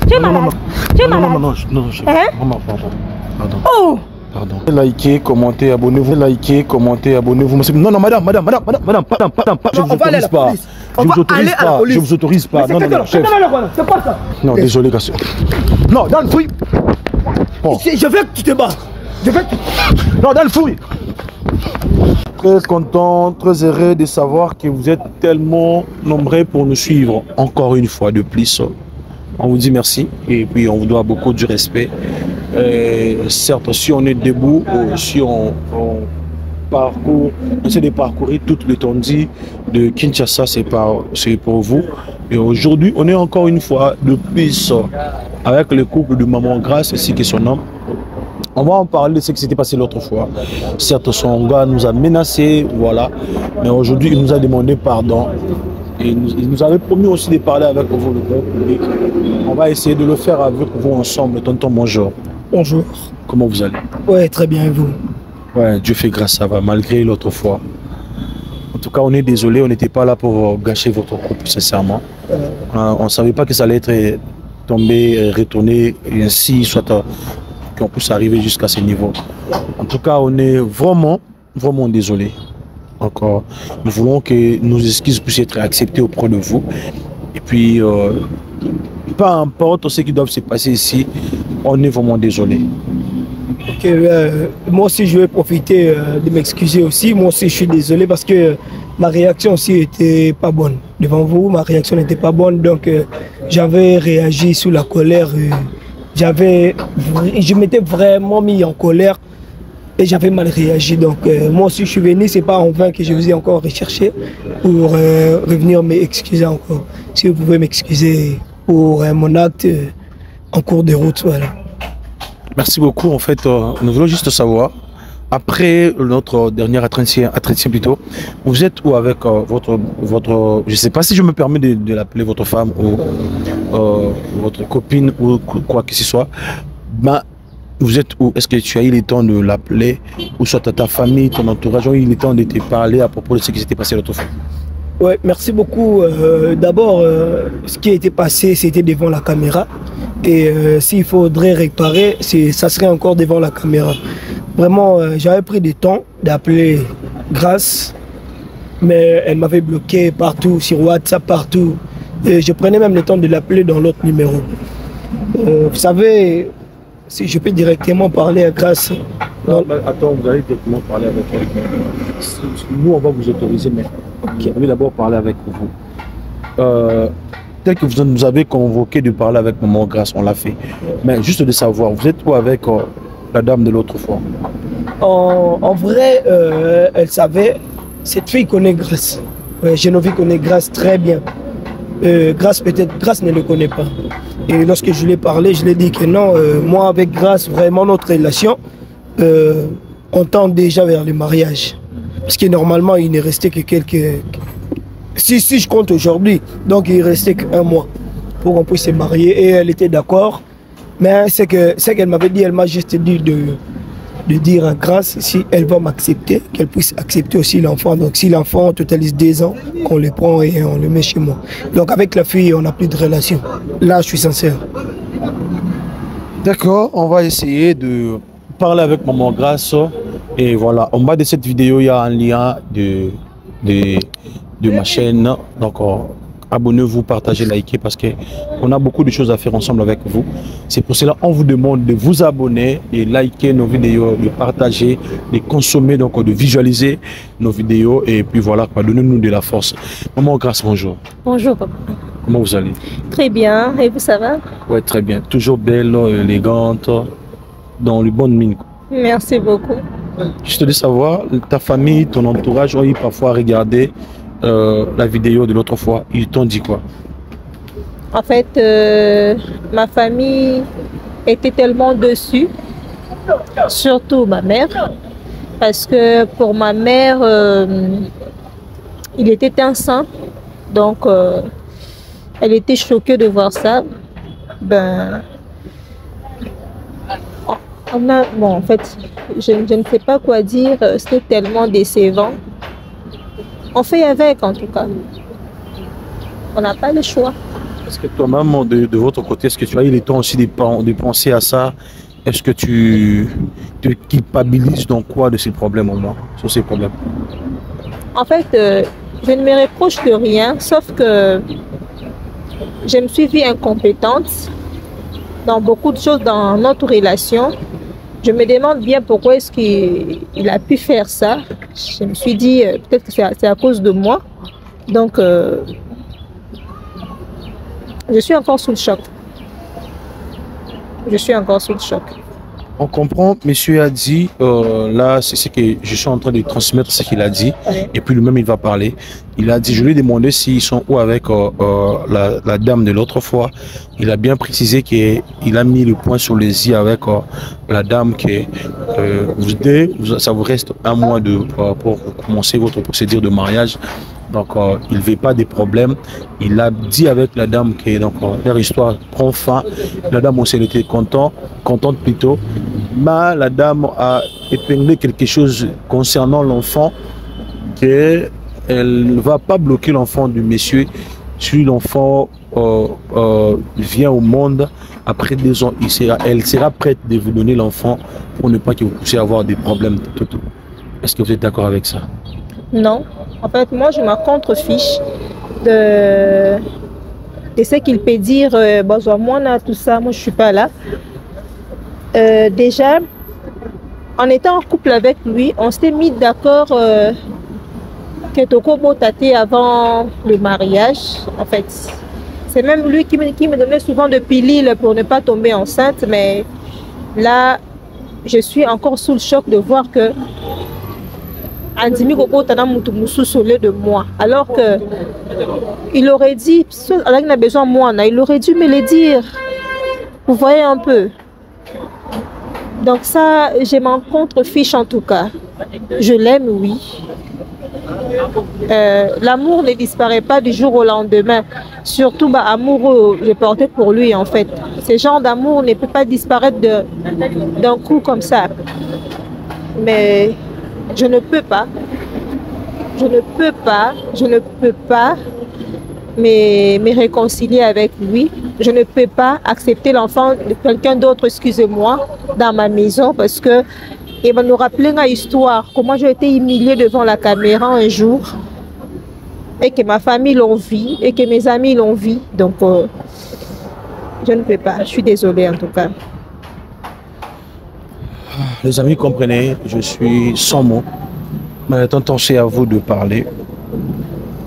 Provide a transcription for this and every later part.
Tu es malade? Tu es malade? Non, Hein? maman, pardon. Oh! Pardon. Likez, commentez, abonnez-vous. Likez, commentez, abonnez-vous. Non, madame, je vous autorise pas. Je vous autorise pas. Non, chef. C'est pas ça. Non, désolé, Cassio. Non, dans le fouille. Bon. Je veux que tu te bats. Non, dans le fouille. Très content, très heureux de savoir que vous êtes tellement nombreux pour nous suivre. Encore une fois de plus. On vous dit merci et puis on vous doit beaucoup du respect. Certes, si on est debout, si on parcourt, on essaie de parcourir toute l'étendue de Kinshasa, c'est pour vous. Et aujourd'hui, on est encore une fois de plus avec le couple de Maman Grâce ainsi que son homme. On va en parler de ce qui s'était passé l'autre fois. Certes, son gars nous a menacés, voilà. Mais aujourd'hui, il nous a demandé pardon. Et il nous avait promis aussi de parler avec vous, le grand public. On va essayer de le faire avec vous ensemble. Tonton, bonjour. Bonjour. Comment vous allez? Ouais, très bien, et vous? Ouais, Dieu fait grâce, ça va, malgré l'autre fois. En tout cas, on est désolé, on n'était pas là pour gâcher votre couple, sincèrement. On ne savait pas que ça allait être tombé, retourné, et ainsi, soit qu'on puisse arriver jusqu'à ce niveau. En tout cas, on est vraiment désolé. Encore, nous voulons que nos excuses puissent être acceptées auprès de vous. Et puis, peu importe ce qui doit se passer ici, on est vraiment désolé. Ok, moi aussi je vais profiter de m'excuser aussi. Moi aussi je suis désolé parce que ma réaction aussi n'était pas bonne. Devant vous, ma réaction n'était pas bonne. Donc j'avais réagi sous la colère. Je m'étais vraiment mis en colère. Et j'avais mal réagi, donc moi aussi je suis venu, c'est pas en vain que je vous ai encore recherché pour revenir m'excuser encore. Si vous pouvez m'excuser pour mon acte en cours de route, voilà. Merci beaucoup, en fait, nous voulons juste savoir, après notre dernier entretien plutôt, vous êtes où avec votre, je ne sais pas si je me permets de l'appeler votre femme ou votre copine ou quoi que ce soit, ben, vous êtes où? Est-ce que tu as eu le temps de l'appeler? Ou soit ta famille, ton entourage ont eu le temps de te parler à propos de ce qui s'était passé l'autre fois? Oui, merci beaucoup. D'abord, ce qui a été passé, c'était devant la caméra. Et s'il faudrait réparer, ça serait encore devant la caméra. Vraiment, j'avais pris du temps d'appeler Grâce, mais elle m'avait bloqué partout, sur WhatsApp, partout. Et je prenais même le temps de l'appeler dans l'autre numéro. Vous savez, si je peux directement parler à Grâce. Non, mais attends, vous allez directement parler avec elle. Nous, on va vous autoriser, mais on va d'abord parler avec vous. Tel que vous nous avez convoqué de parler avec Maman Grâce, on l'a fait. Mais juste de savoir, vous êtes où avec la dame de l'autre fois? En vrai, elle savait, cette fille connaît Grâce. Geneviève connaît Grâce très bien. Grâce ne le connaît pas. Et lorsque je lui ai parlé, je lui ai dit que non, moi avec Grâce, vraiment notre relation, on tend déjà vers le mariage. Parce que normalement, il n'est resté que quelques... Si je compte aujourd'hui, donc il restait qu'un mois pour qu'on puisse se marier. Et elle était d'accord. Mais c'est qu'elle m'avait dit, elle m'a juste dit de dire à Grâce si elle va m'accepter, qu'elle puisse accepter aussi l'enfant. Donc si l'enfant totalise 2 ans, qu'on le prend et on le met chez moi. Donc avec la fille, on n'a plus de relation. Là, je suis sincère. D'accord, on va essayer de parler avec Maman Grâce. Et voilà, en bas de cette vidéo, il y a un lien de ma chaîne. Donc abonnez-vous, partagez, likez parce qu'on a beaucoup de choses à faire ensemble avec vous. C'est pour cela qu'on vous demande de vous abonner, de liker nos vidéos, de partager, de consommer, donc de visualiser nos vidéos. Et puis voilà, donnez-nous de la force. Maman Grâce, bonjour. Bonjour papa. Comment vous allez? Très bien, et vous, ça va? Oui, très bien. Toujours belle, élégante, dans les bonnes mines. Merci beaucoup. Juste de savoir, ta famille, ton entourage ont eu parfois regardé la vidéo de l'autre fois. Ils t'ont dit quoi? En fait, ma famille était tellement dessus, surtout ma mère, parce que pour ma mère, il était enceint, donc elle était choquée de voir ça. Ben, bon, en fait, je ne sais pas quoi dire, c'était tellement décevant. On fait avec en tout cas. On n'a pas le choix. Est-ce que toi-même, de votre côté, est-ce que tu as eu le temps aussi de penser à ça? Est-ce que tu te culpabilises dans quoi de ces problèmes au moins, sur ces problèmes? En fait, je ne me reproche de rien, sauf que je me suis vue incompétente dans beaucoup de choses dans notre relation. Je me demande bien pourquoi est-ce qu'il a pu faire ça. Je me suis dit, peut-être que c'est à cause de moi. Donc, je suis encore sous le choc. Je suis encore sous le choc. On comprend, monsieur a dit, là, c'est ce que je suis en train de transmettre, ce qu'il a dit, et puis lui-même, il va parler. Il a dit, je lui ai demandé s'ils sont où avec la dame de l'autre fois. Il a bien précisé qu'il a mis le point sur les i avec la dame que ça vous reste un mois pour commencer votre procédure de mariage. Donc, il ne veut pas des problèmes. Il a dit avec la dame que leur histoire prend fin. La dame aussi, elle était contente plutôt. Mais la dame a épinglé quelque chose concernant l'enfant, qu'elle ne va pas bloquer l'enfant du monsieur. Si l'enfant vient au monde, après 2 ans, elle sera prête de vous donner l'enfant pour ne pas que vous puissiez avoir des problèmes. Est-ce que vous êtes d'accord avec ça? Non. En fait, moi, je me contrefiche de ce qu'il peut dire. Moi, tout ça, moi, je ne suis pas là. Déjà, en étant en couple avec lui, on s'était mis d'accord que Toko Botate avant le mariage. En fait, c'est même lui qui me donnait souvent de pilules pour ne pas tomber enceinte. Mais là, je suis encore sous le choc de voir que Andimi Koko Tana Mutumusou solé de moi. Alors que il aurait dit, alors qu'il a besoin de moi, il aurait dû me le dire. Vous voyez un peu. Donc ça, je m'en contrefiche en tout cas. Je l'aime, oui. L'amour ne disparaît pas du jour au lendemain. Surtout amoureux, j'ai porté pour lui en fait. Ce genre d'amour ne peut pas disparaître d'un coup comme ça. Mais je ne peux pas me réconcilier avec lui. Je ne peux pas accepter l'enfant de quelqu'un d'autre, excusez-moi, dans ma maison parce que il va nous rappeler une histoire, comment j'ai été humiliée devant la caméra un jour et que ma famille l'ont vu et que mes amis l'ont vu. Donc, je ne peux pas. Je suis désolée en tout cas. Les amis, comprenez, je suis sans mots. Maintenant, c'est à vous de parler.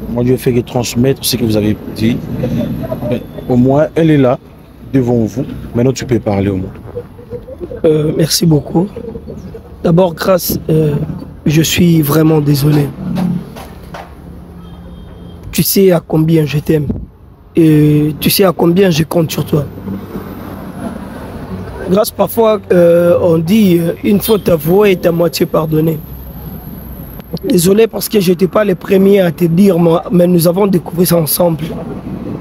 Moi, je fais que transmettre ce que vous avez dit. Mais au moins, elle est là, devant vous. Maintenant, tu peux parler au monde. Merci beaucoup. D'abord, Grâce, je suis vraiment désolé. Tu sais à combien je t'aime. Et tu sais à combien je compte sur toi. Grâce, parfois, on dit une faute avouée est à moitié pardonnée. Désolé parce que je n'étais pas le premier à te dire, mais nous avons découvert ça ensemble.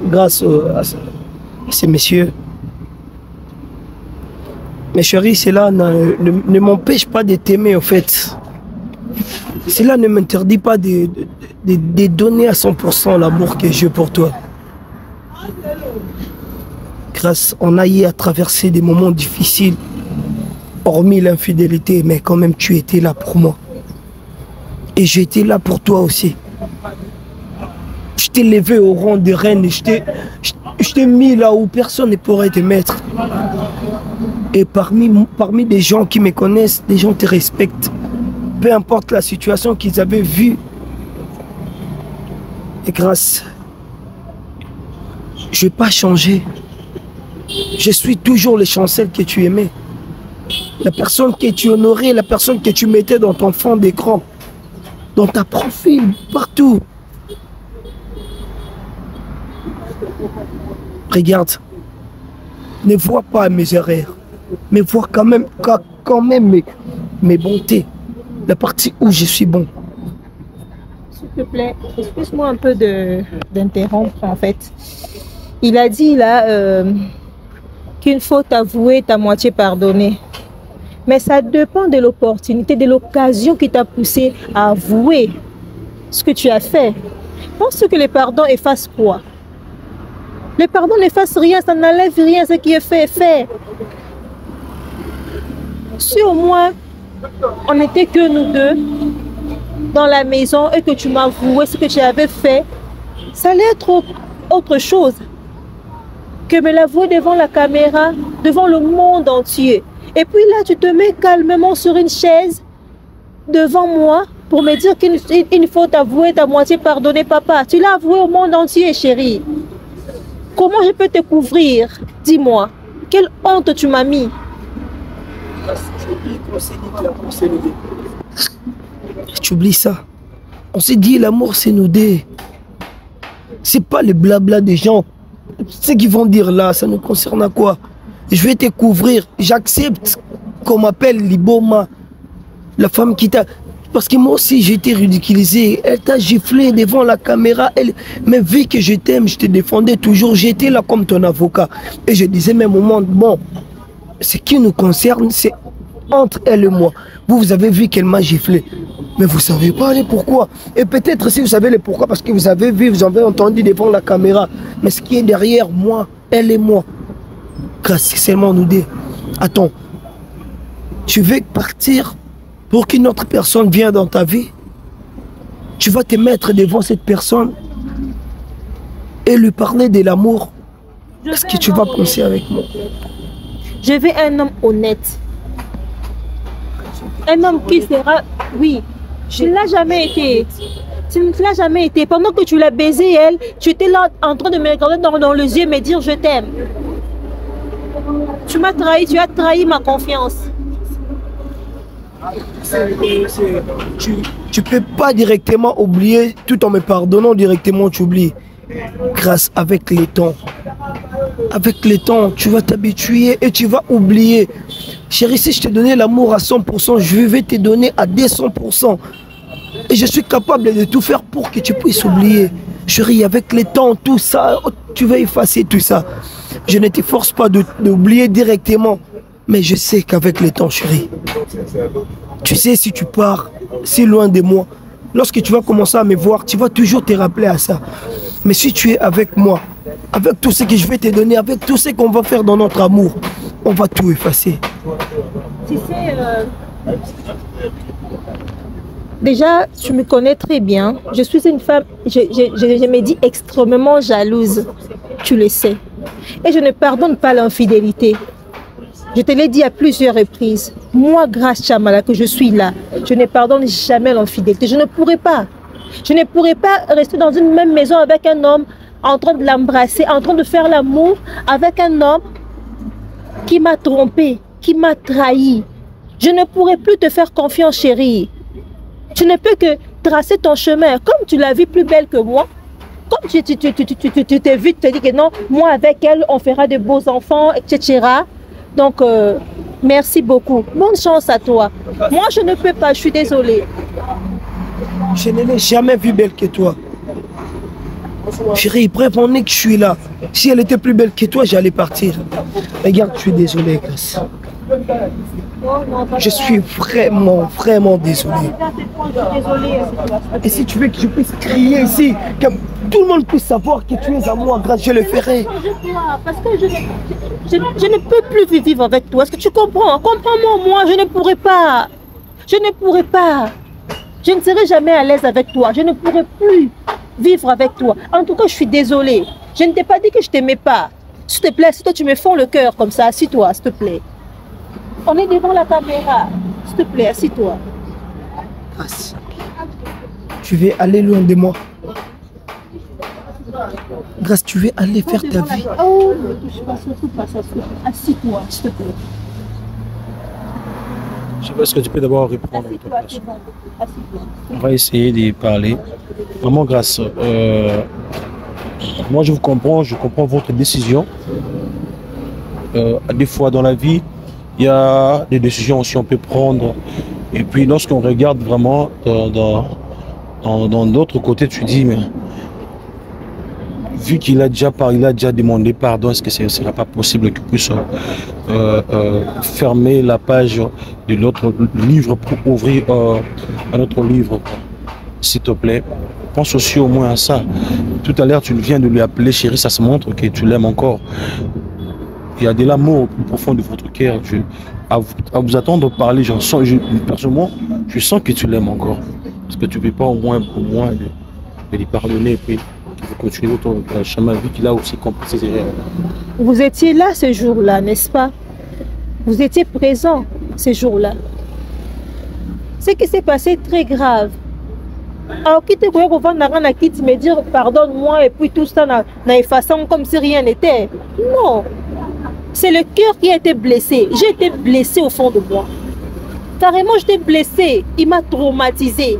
Grâce à ces messieurs. Mais chérie, cela ne m'empêche pas de t'aimer en fait. Cela ne m'interdit pas de donner à 100% l'amour que j'ai pour toi. Grâce, on a eu à traverser des moments difficiles, hormis l'infidélité, mais quand même tu étais là pour moi. Et j'étais là pour toi aussi. Je t'ai levé au rang de reine et je t'ai mis là où personne ne pourrait te mettre. Et parmi des gens qui me connaissent, des gens te respectent. Peu importe la situation qu'ils avaient vue. Et Grâce, je n'ai pas changé. Je suis toujours le Chancel que tu aimais. La personne que tu honorais, la personne que tu mettais dans ton fond d'écran. Dans ta profil, partout. Regarde, ne vois pas mes erreurs, mais vois quand même mes bontés, la partie où je suis bon. S'il te plaît, excuse-moi un peu d'interrompre en fait. Il a dit là qu'une faute avouée est à moitié pardonnée. Mais ça dépend de l'opportunité, de l'occasion qui t'a poussé à avouer ce que tu as fait. Pense que le pardon efface quoi? Le pardon n'efface rien, ça n'enlève rien, ce qui est fait est fait. Si au moins on n'était que nous deux dans la maison et que tu m'avouais ce que tu avais fait, ça allait être autre chose que me l'avouer devant la caméra, devant le monde entier. Et puis là, tu te mets calmement sur une chaise devant moi pour me dire qu'il faut t'avouer ta moitié pardonner, papa. Tu l'as avoué au monde entier, chérie. Comment je peux te couvrir? Dis-moi. Quelle honte tu m'as mis? Tu oublies ça. On s'est dit l'amour c'est nous deux. C'est pas le blabla des gens. Ce qu'ils vont dire là, ça nous concerne à quoi? Je vais te couvrir. J'accepte qu'on m'appelle Liboma. La femme qui t'a... Parce que moi aussi j'ai été ridiculisé. Elle t'a giflé devant la caméra. Mais vu que je t'aime, je te défendais toujours. J'étais là comme ton avocat. Et je disais même au monde, bon, ce qui nous concerne, c'est entre elle et moi. Vous avez vu qu'elle m'a giflé. Mais vous ne savez pas les pourquoi. Et peut-être si vous savez les pourquoi, parce que vous avez vu, vous avez entendu devant la caméra. Mais ce qui est derrière moi, elle et moi, grâce seulement nous deux. Attends, tu veux partir pour qu'une autre personne vienne dans ta vie? Tu vas te mettre devant cette personne et lui parler de l'amour. Est-ce que tu vas penser avec moi? Je veux un homme honnête. Un homme qui sera... Oui, tu ne l'as jamais été. Tu ne l'as jamais été. Pendant que tu l'as baisé, elle, tu étais là en train de me regarder dans les yeux et me dire je t'aime. Tu m'as trahi, tu as trahi ma confiance. Tu peux pas directement oublier, tout en me pardonnant directement, tu oublies. Grâce avec le temps. Avec le temps, tu vas t'habituer et tu vas oublier. Chérie, si je te donnais l'amour à 100%, je vais te donner à 200%. Et je suis capable de tout faire pour que tu puisses oublier. Chérie, avec le temps, tout ça, tu vas effacer tout ça. Je ne te force pas d'oublier directement. Mais je sais qu'avec le temps, chérie, tu sais, si tu pars si loin de moi, lorsque tu vas commencer à me voir, tu vas toujours te rappeler à ça. Mais si tu es avec moi, avec tout ce que je vais te donner, avec tout ce qu'on va faire dans notre amour, on va tout effacer. Tu sais, déjà, tu me connais très bien. Je suis une femme, je me dis extrêmement jalouse. Tu le sais. Et je ne pardonne pas l'infidélité. Je te l'ai dit à plusieurs reprises. Moi, grâce Chamala, que je suis là, je ne pardonne jamais l'infidélité. Je ne pourrais pas. Je ne pourrais pas rester dans une même maison avec un homme en train de l'embrasser, en train de faire l'amour avec un homme qui m'a trompé, qui m'a trahi. Je ne pourrais plus te faire confiance, chérie. Tu ne peux que tracer ton chemin. Comme tu l'as vu plus belle que moi, comme tu t'es vu, tu te dis que non, moi avec elle, on fera de beaux enfants, etc. Donc, merci beaucoup. Bonne chance à toi. Moi, je ne peux pas, je suis désolée. Je ne l'ai jamais vue belle que toi. Chérie, prévenez que je suis là. Si elle était plus belle que toi, j'allais partir. Regarde, je suis désolé, Grace. Je suis vraiment, vraiment désolé. Et si tu veux que je puisse crier ici, que tout le monde puisse savoir que tu es à moi, Grace, je le ferai. Parce que je ne peux plus vivre avec toi. Est-ce que tu comprends? Comprends-moi, moi, je ne pourrais pas. Je ne pourrais pas. Je ne serai jamais à l'aise avec toi. Je ne pourrai plus vivre avec toi. En tout cas, je suis désolée. Je ne t'ai pas dit que je t'aimais pas. S'il te plaît, si toi tu me fonds le cœur comme ça, assis-toi, s'il te plaît. On est devant la caméra. S'il te plaît, assis-toi. Grâce. Tu veux aller loin de moi. Grâce, tu veux aller faire ta vie. Oh, ne touche pas, surtout pas ça. Assis-toi, s'il te plaît. Je pense que tu peux d'abord reprendre. Assis-toi. On va essayer de parler. Vraiment, Grâce. Moi, je vous comprends, je comprends votre décision. Des fois dans la vie, il y a des décisions aussi qu'on peut prendre. Et puis, lorsqu'on regarde vraiment dans d'autres côtés, tu dis, mais vu qu'il a déjà parlé, il a déjà demandé pardon, est-ce que ce ne sera pas possible qu'il puisse fermer la page de notre livre pour ouvrir un autre livre, s'il te plaît, pense aussi au moins à ça. Tout à l'heure, tu viens de lui appeler chérie, ça se montre que tu l'aimes encore. Il y a de l'amour au plus profond de votre cœur. À vous attendre parler, personnellement, je sens que tu l'aimes encore. Parce que tu ne peux pas au moins pour moi de lui pardonner et puis continuer votre chemin vu qu'il a aussi compris ses erreurs. Vous étiez là ce jour-là, n'est-ce pas? Vous étiez présent ce jour-là. Ce qui s'est passé est très grave. Alors, qui te croyait qu'on va me dire pardonne-moi et puis tout ça, effaçant comme si rien n'était. Non. C'est le cœur qui a été blessé. J'ai été blessé au fond de moi. Carrément, j'étais blessé. Il m'a traumatisé.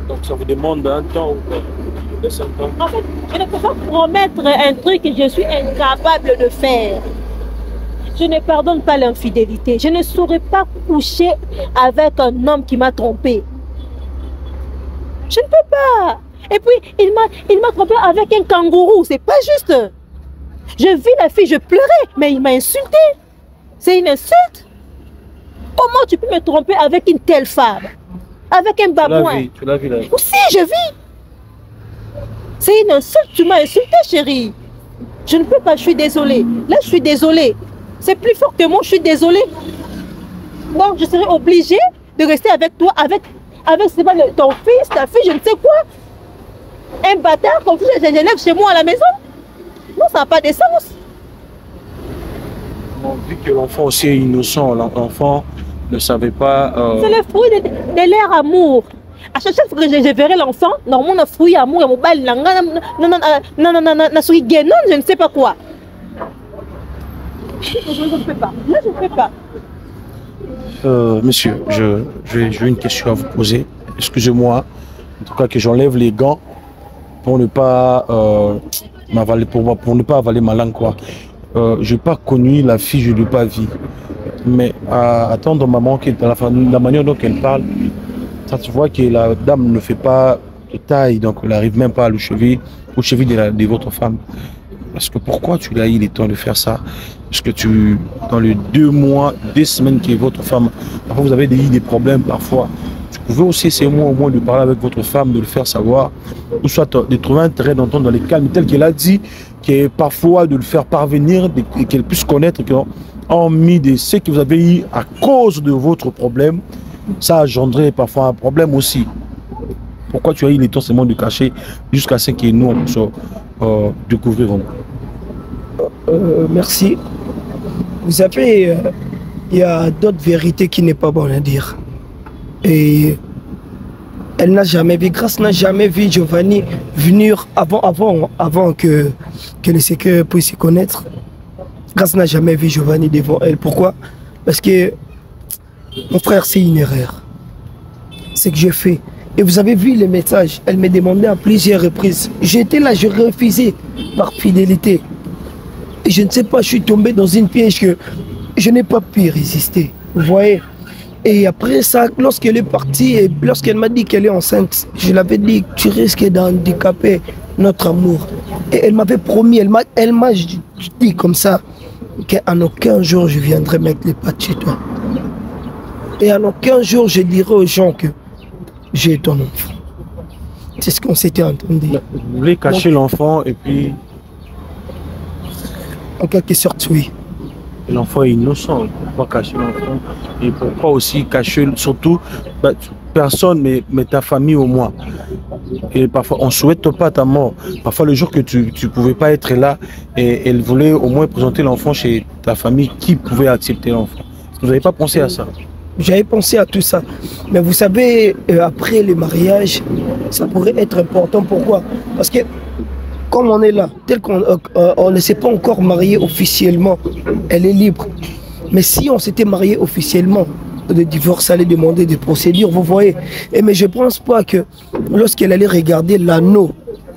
Donc, ça vous demande un temps ou un temps? En fait, je ne peux pas promettre un truc que je suis incapable de faire. Je ne pardonne pas l'infidélité. Je ne saurais pas coucher avec un homme qui m'a trompé. Je ne peux pas. Et puis, il m'a trompé avec un kangourou. C'est pas juste. Je vis la fille, je pleurais, mais il m'a insulté. C'est une insulte. Comment tu peux me tromper avec une telle femme? Avec un babouin? Tu l'as vu là? Aussi, je vis. C'est une insulte. Tu m'as insulté, chérie. Je ne peux pas, je suis désolée. Là, je suis désolée. C'est plus fort que moi, je suis désolée. Donc, je serai obligée de rester avec toi, avec c'est pas ton fils, ta fille, je ne sais quoi. Un bâtard comme ça, j'élève chez moi à la maison. Non, ça n'a pas de sens. Bon, vu que l'enfant aussi est innocent, l'enfant ne savait pas... C'est le fruit de leur amour. À chaque fois que je verrai l'enfant, normalement, le fruit d'amour, je ne sais pas quoi. Je ne peux pas. Là, je ne peux pas. Monsieur, j'ai une question à vous poser. Excusez-moi, en tout cas que j'enlève les gants pour ne pas m'avaler, pour ne pas avaler ma langue, quoi. Je n'ai pas connu la fille, je ne l'ai pas vue. Mais à attendre maman, la manière dont elle parle, ça se voit que la dame ne fait pas de taille, donc elle n'arrive même pas à le cheville, au cheville de votre femme. Parce que pourquoi tu as eu le temps de faire ça? Parce que dans les 2 mois, 2 semaines que votre femme, parfois vous avez eu des problèmes parfois. Tu pouvais aussi essayer au moins de parler avec votre femme, de le faire savoir, ou soit de trouver un terrain d'entente dans les calmes, tel qu'elle a dit, que parfois de le faire parvenir, et qu'elle puisse connaître qu'en mis de ce que vous avez eu à cause de votre problème, ça a engendré parfois un problème aussi. Pourquoi tu as eu le temps seulement de cacher jusqu'à ce que nous on puisse découvrir? Merci. Vous savez, il y a d'autres vérités qui n'est pas bon à dire. Et elle n'a jamais vu, Grace n'a jamais vu Giovanni venir avant que le secret puisse se connaître. Grace n'a jamais vu Giovanni devant elle. Pourquoi? Parce que mon frère, c'est une erreur. C'est que j'ai fait. Et vous avez vu les messages. Elle me demandait à plusieurs reprises. J'étais là, je refusais par fidélité. Et je ne sais pas, je suis tombé dans une piège que je n'ai pas pu résister. Vous voyez? Et après ça, lorsqu'elle est partie, et lorsqu'elle m'a dit qu'elle est enceinte, je l'avais dit, tu risques d'handicaper notre amour. Et elle m'avait promis, elle m'a dit comme ça, qu'en aucun jour je viendrai mettre les pattes chez toi. Et en aucun jour je dirai aux gens que j'ai ton enfant. C'est ce qu'on s'était entendu. Vous voulez cacher l'enfant et puis... En quelque sorte, oui. L'enfant est innocent, pourquoi cacher l'enfant? Et pourquoi aussi cacher, surtout, personne, mais ta famille au moins. Et parfois, on ne souhaite pas ta mort. Parfois, le jour que tu ne pouvais pas être là, et elle voulait au moins présenter l'enfant chez ta famille, qui pouvait accepter l'enfant? Vous n'avez pas pensé à ça? J'avais pensé à tout ça. Mais vous savez, après le mariage, ça pourrait être important. Pourquoi? Parce que comme on est là, tel qu'on ne s'est pas encore marié officiellement, elle est libre. Mais si on s'était marié officiellement, le divorce allait demander des procédures, vous voyez. Mais je ne pense pas que lorsqu'elle allait regarder l'anneau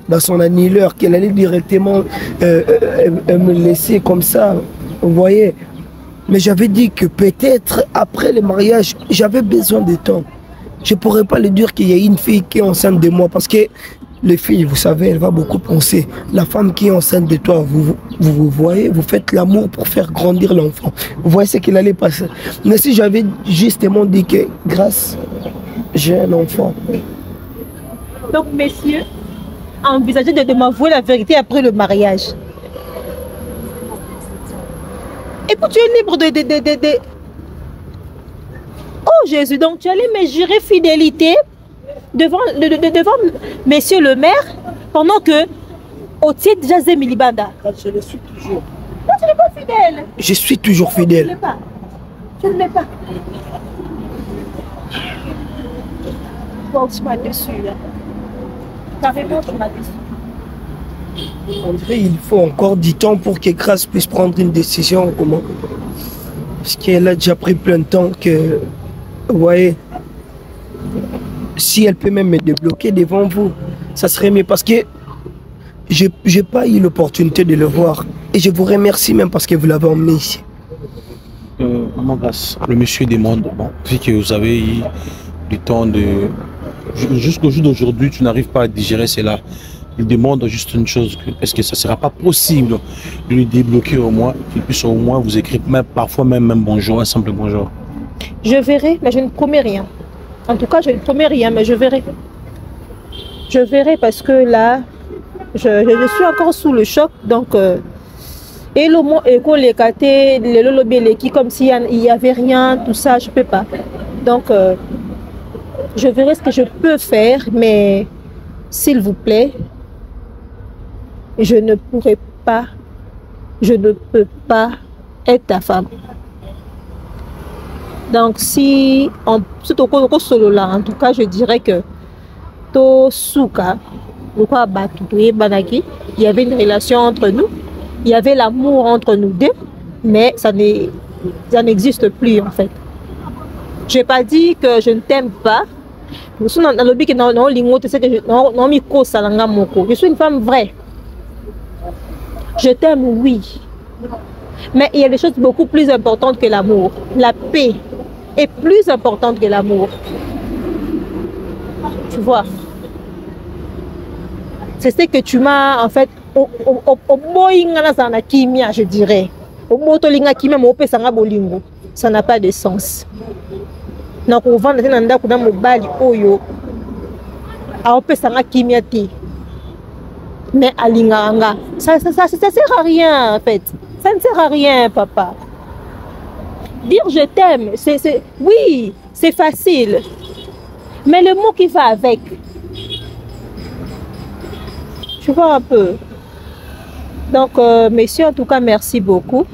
dans son annuleur, qu'elle allait directement me laisser comme ça, vous voyez. Mais j'avais dit que peut-être après le mariage, j'avais besoin de temps. Je ne pourrais pas lui dire qu'il y a une fille qui est enceinte de moi parce que les filles, vous savez, elle va beaucoup penser. La femme qui est enceinte de toi, vous voyez, vous faites l'amour pour faire grandir l'enfant. Vous voyez ce qu'il allait passer. Mais si j'avais justement dit que grâce, j'ai un enfant, Donc, messieurs, envisagez de m'avouer la vérité après le mariage. Et puis tu es libre de... Oh Jésus, donc tu allais me jurer fidélité devant monsieur le maire pendant que au titre Jazé Milibanda. Je le suis toujours. Non, tu n'es pas fidèle. Je suis toujours fidèle. Je ne l'ai pas. Je ne l'ai pas. Bon, tu m'as déçu là. Carrément, tu m'as déçu. On dirait qu'il faut encore du temps pour que Grâce puisse prendre une décision. Comment? Parce qu'elle a déjà pris plein de temps que... Vous voyez, si elle peut même me débloquer devant vous, ça serait mieux parce que j'ai pas eu l'opportunité de le voir. Et je vous remercie même parce que vous l'avez emmené ici. Maman Grâce, le monsieur demande, bon, vu que vous avez eu du temps de... Jusqu'au jour d'aujourd'hui, tu n'arrives pas à digérer cela. Il demande juste une chose, est-ce que ça ne sera pas possible de lui débloquer au moins, qu'il puisse au moins vous écrire, même, parfois même bonjour, un simple bonjour. Je verrai, mais je ne promets rien. En tout cas, je ne promets rien, mais je verrai. Je verrai parce que là, je suis encore sous le choc. Donc, et le mot éco, les catés, les lolobéleki, comme s'il n'y avait rien, tout ça, je ne peux pas. Donc, je verrai ce que je peux faire, mais s'il vous plaît, je ne pourrai pas, je ne peux pas être ta femme. Donc, si on solo là, en tout cas, je dirais que to souka, il y avait une relation entre nous, il y avait l'amour entre nous deux, mais ça n'existe plus en fait. Je n'ai pas dit que je ne t'aime pas. Je suis une femme vraie. Je t'aime, oui. Mais il y a des choses beaucoup plus importantes que l'amour. La paix est plus importante que l'amour. Tu vois. C'est ce que tu m'as, en fait, je dirais. Ça n'a pas de sens. Donc, on va mais alinganga, ça sert à rien en fait. Ça ne sert à rien, papa. Dire je t'aime, oui, c'est facile. Mais le mot qui va avec, tu vois un peu. Donc, messieurs, en tout cas, merci beaucoup.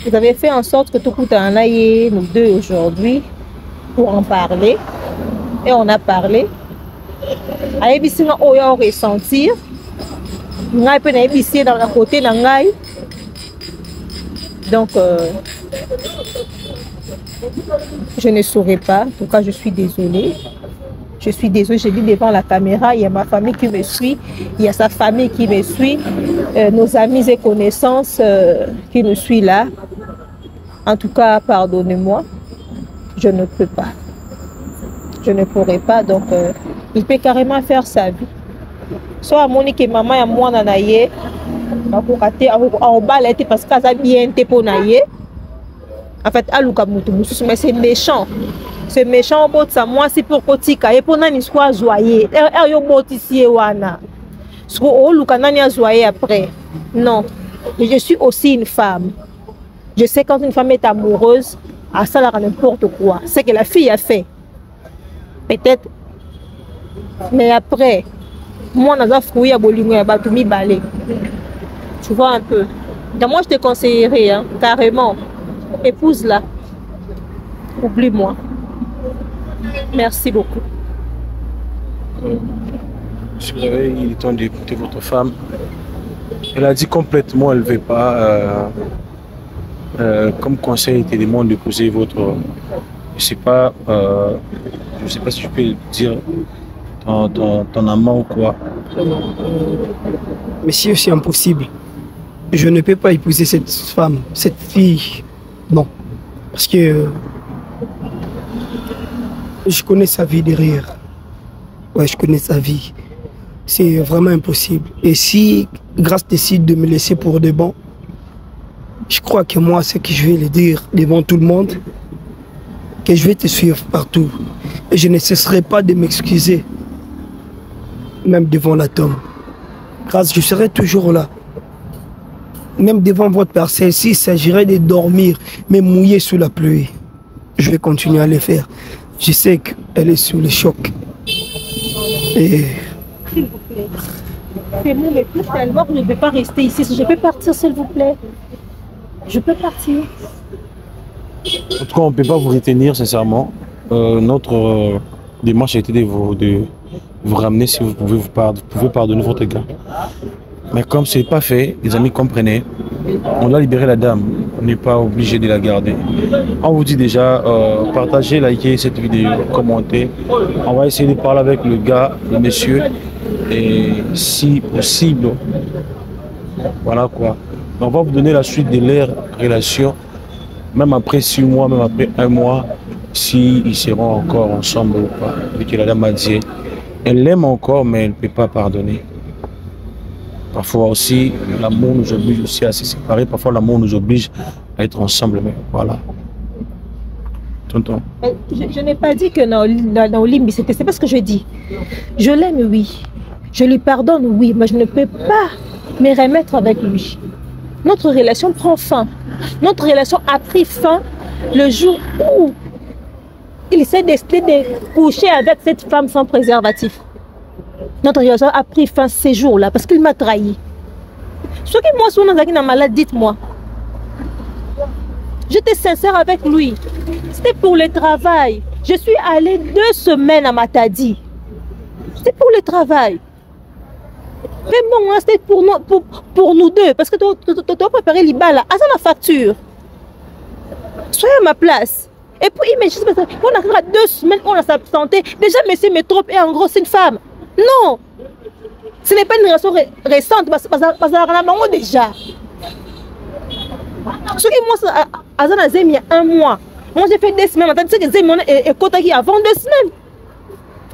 Vous avez fait en sorte que tout le monde ait nous deux aujourd'hui pour en parler. Et on a parlé. Ayebi singa oya ressentir ngai pe na yebi dans la côté na ngai. Donc je ne saurais pas. En tout cas, je suis désolée. Je suis désolée, je dis devant la caméra, il y a ma famille qui me suit, il y a sa famille qui me suit, nos amis et connaissances qui nous suivent là. En tout cas, pardonnez-moi, je ne peux pas. Je ne pourrai pas, donc il peut carrément faire sa vie. Soit à Monique et maman et moi nanaye, parce que ça bien pour naye. En fait, mais c'est méchant. C'est méchant au ça moi c'est pour kotika et pour nani soit joyeux. Yo botisie wana. Ce que luka nani a joyeux après. Non. Je suis aussi une femme. Je sais quand une femme est amoureuse, à ça là n'importe quoi. C'est que la fille a fait. Peut-être. Mais après, moi, je suis balé. Tu vois un peu. Donc moi, je te conseillerais, hein, carrément, épouse-la. Oublie-moi. Merci beaucoup. Si vous avez eu le temps d'écouter votre femme, elle a dit complètement, elle ne veut pas, comme conseil, te demande d'épouser votre... Je ne sais pas si je peux dire ton amant ou quoi. Monsieur, c'est impossible. Je ne peux pas épouser cette femme, cette fille. Non. Parce que je connais sa vie derrière. Ouais, je connais sa vie. C'est vraiment impossible. Et si Grâce décide de me laisser pour de bon, je crois que moi, c'est que je vais le dire devant tout le monde, que je vais te suivre partout. Et je ne cesserai pas de m'excuser même devant la tombe. Grâce, je serai toujours là. Même devant votre parcelle, s'il s'agirait de dormir, mais mouiller sous la pluie, je vais continuer à le faire. Je sais qu'elle est sous le choc. Et... S'il vous plaît. C'est bon, mais plus tellement, je ne peux pas rester ici. Je peux partir, s'il vous plaît. Je peux partir. En tout cas, on ne peut pas vous retenir, sincèrement. Notre démarche a été de vous ramener si vous pouvez pardonner votre gars. Mais comme ce n'est pas fait, les amis, comprenez, on a libéré la dame. On n'est pas obligé de la garder. On vous dit déjà, partagez, likez cette vidéo, commentez. On va essayer de parler avec le gars, le monsieur. Et si possible, voilà quoi. On va vous donner la suite de leur relation, même après 6 mois, même après 1 mois, s'ils seront encore ensemble ou pas. Vu que la dame a dit, elle l'aime encore, mais elle ne peut pas pardonner. Parfois aussi, l'amour nous oblige aussi à se séparer. Parfois, l'amour nous oblige à être ensemble, mais voilà. Tonton. Je n'ai pas dit que Naolimbi, c'est pas ce que je dis. Je l'aime, oui. Je lui pardonne, oui, mais je ne peux pas me remettre avec lui. Notre relation prend fin. Notre relation a pris fin le jour où il s'est décidé de coucher avec cette femme sans préservatif. Notre relation a pris fin ces jours-là parce qu'il m'a trahi. Ce qui moi, si on est malade, dites-moi. J'étais sincère avec lui. C'était pour le travail. Je suis allée 2 semaines à Matadi. C'était pour le travail. Mais bon, c'était pour nous deux. Parce que tu dois préparer les balles. À la facture. Soyez à ma place. Et puis, imagine, on a 2 semaines, on a s'absenté. Déjà, monsieur me trompe et en gros, c'est une femme. Non. Ce n'est pas une relation récente. Parce que ça déjà. Ce qui moi, il y a 1 mois. Moi, j'ai fait 2 semaines. Tu sais que Zémon est contacté avant 2 semaines.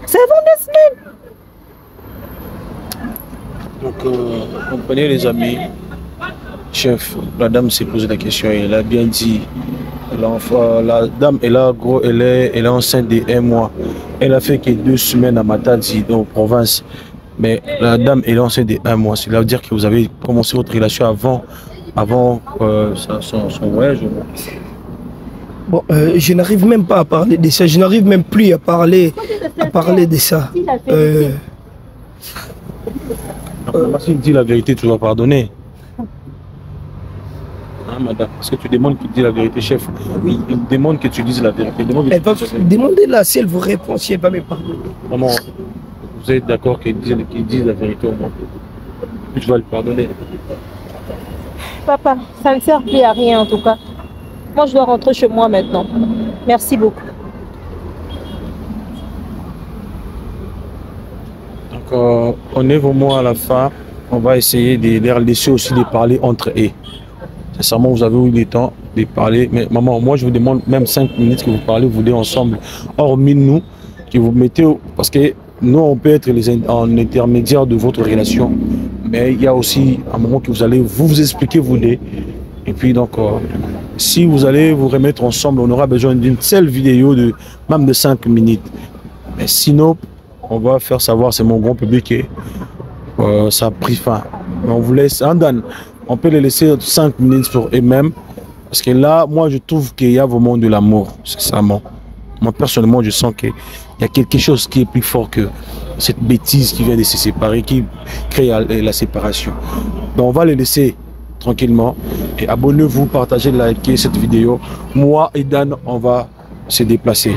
C'est avant 2 semaines. Donc, comprenez les amis, chef, la dame s'est posé la question et elle a bien dit, la dame est là, gros, elle est enceinte de 1 mois. Elle a fait que 2 semaines à Matadi, dans la province. Mais la dame est enceinte de 1 mois. Cela veut dire que vous avez commencé votre relation avant son voyage. Bon, je n'arrive même pas à parler de ça. Je n'arrive même plus à parler de ça. S'il dit la vérité, tu dois pardonner. Hein, madame, est-ce que tu demandes qu'il dise la vérité, chef? Oui. Il demande que tu dises la vérité. Demandez-la si elle vous répond, si elle va me pardonner. Maman, vous êtes d'accord qu'il dise la vérité au moins? Tu vas le pardonner. Papa, ça ne sert plus à rien en tout cas. Moi, je dois rentrer chez moi maintenant. Merci beaucoup. Donc, on est vraiment à la fin. On va essayer de les laisser aussi de parler entre eux. Sincèrement, vous avez eu le temps de parler. Mais maman, moi, je vous demande même 5 minutes que vous parlez, vous deux ensemble. Hormis nous, que vous mettez... Parce que nous, on peut être en intermédiaire de votre relation. Mais il y a aussi un moment que vous allez vous expliquer, vous deux. Et puis, donc, si vous allez vous remettre ensemble, on aura besoin d'une seule vidéo, même de 5 minutes. Mais sinon, on va faire savoir, c'est mon grand public, et ça a pris fin. Mais on vous laisse, on peut les laisser 5 minutes pour eux-mêmes. Parce que là, moi, je trouve qu'il y a vraiment de l'amour, sincèrement. Moi, personnellement, je sens qu'il y a quelque chose qui est plus fort que cette bêtise qui vient de se séparer, qui crée la séparation. Donc, on va les laisser tranquillement. Et abonnez-vous, partagez, likez cette vidéo. Moi et Dan, on va se déplacer.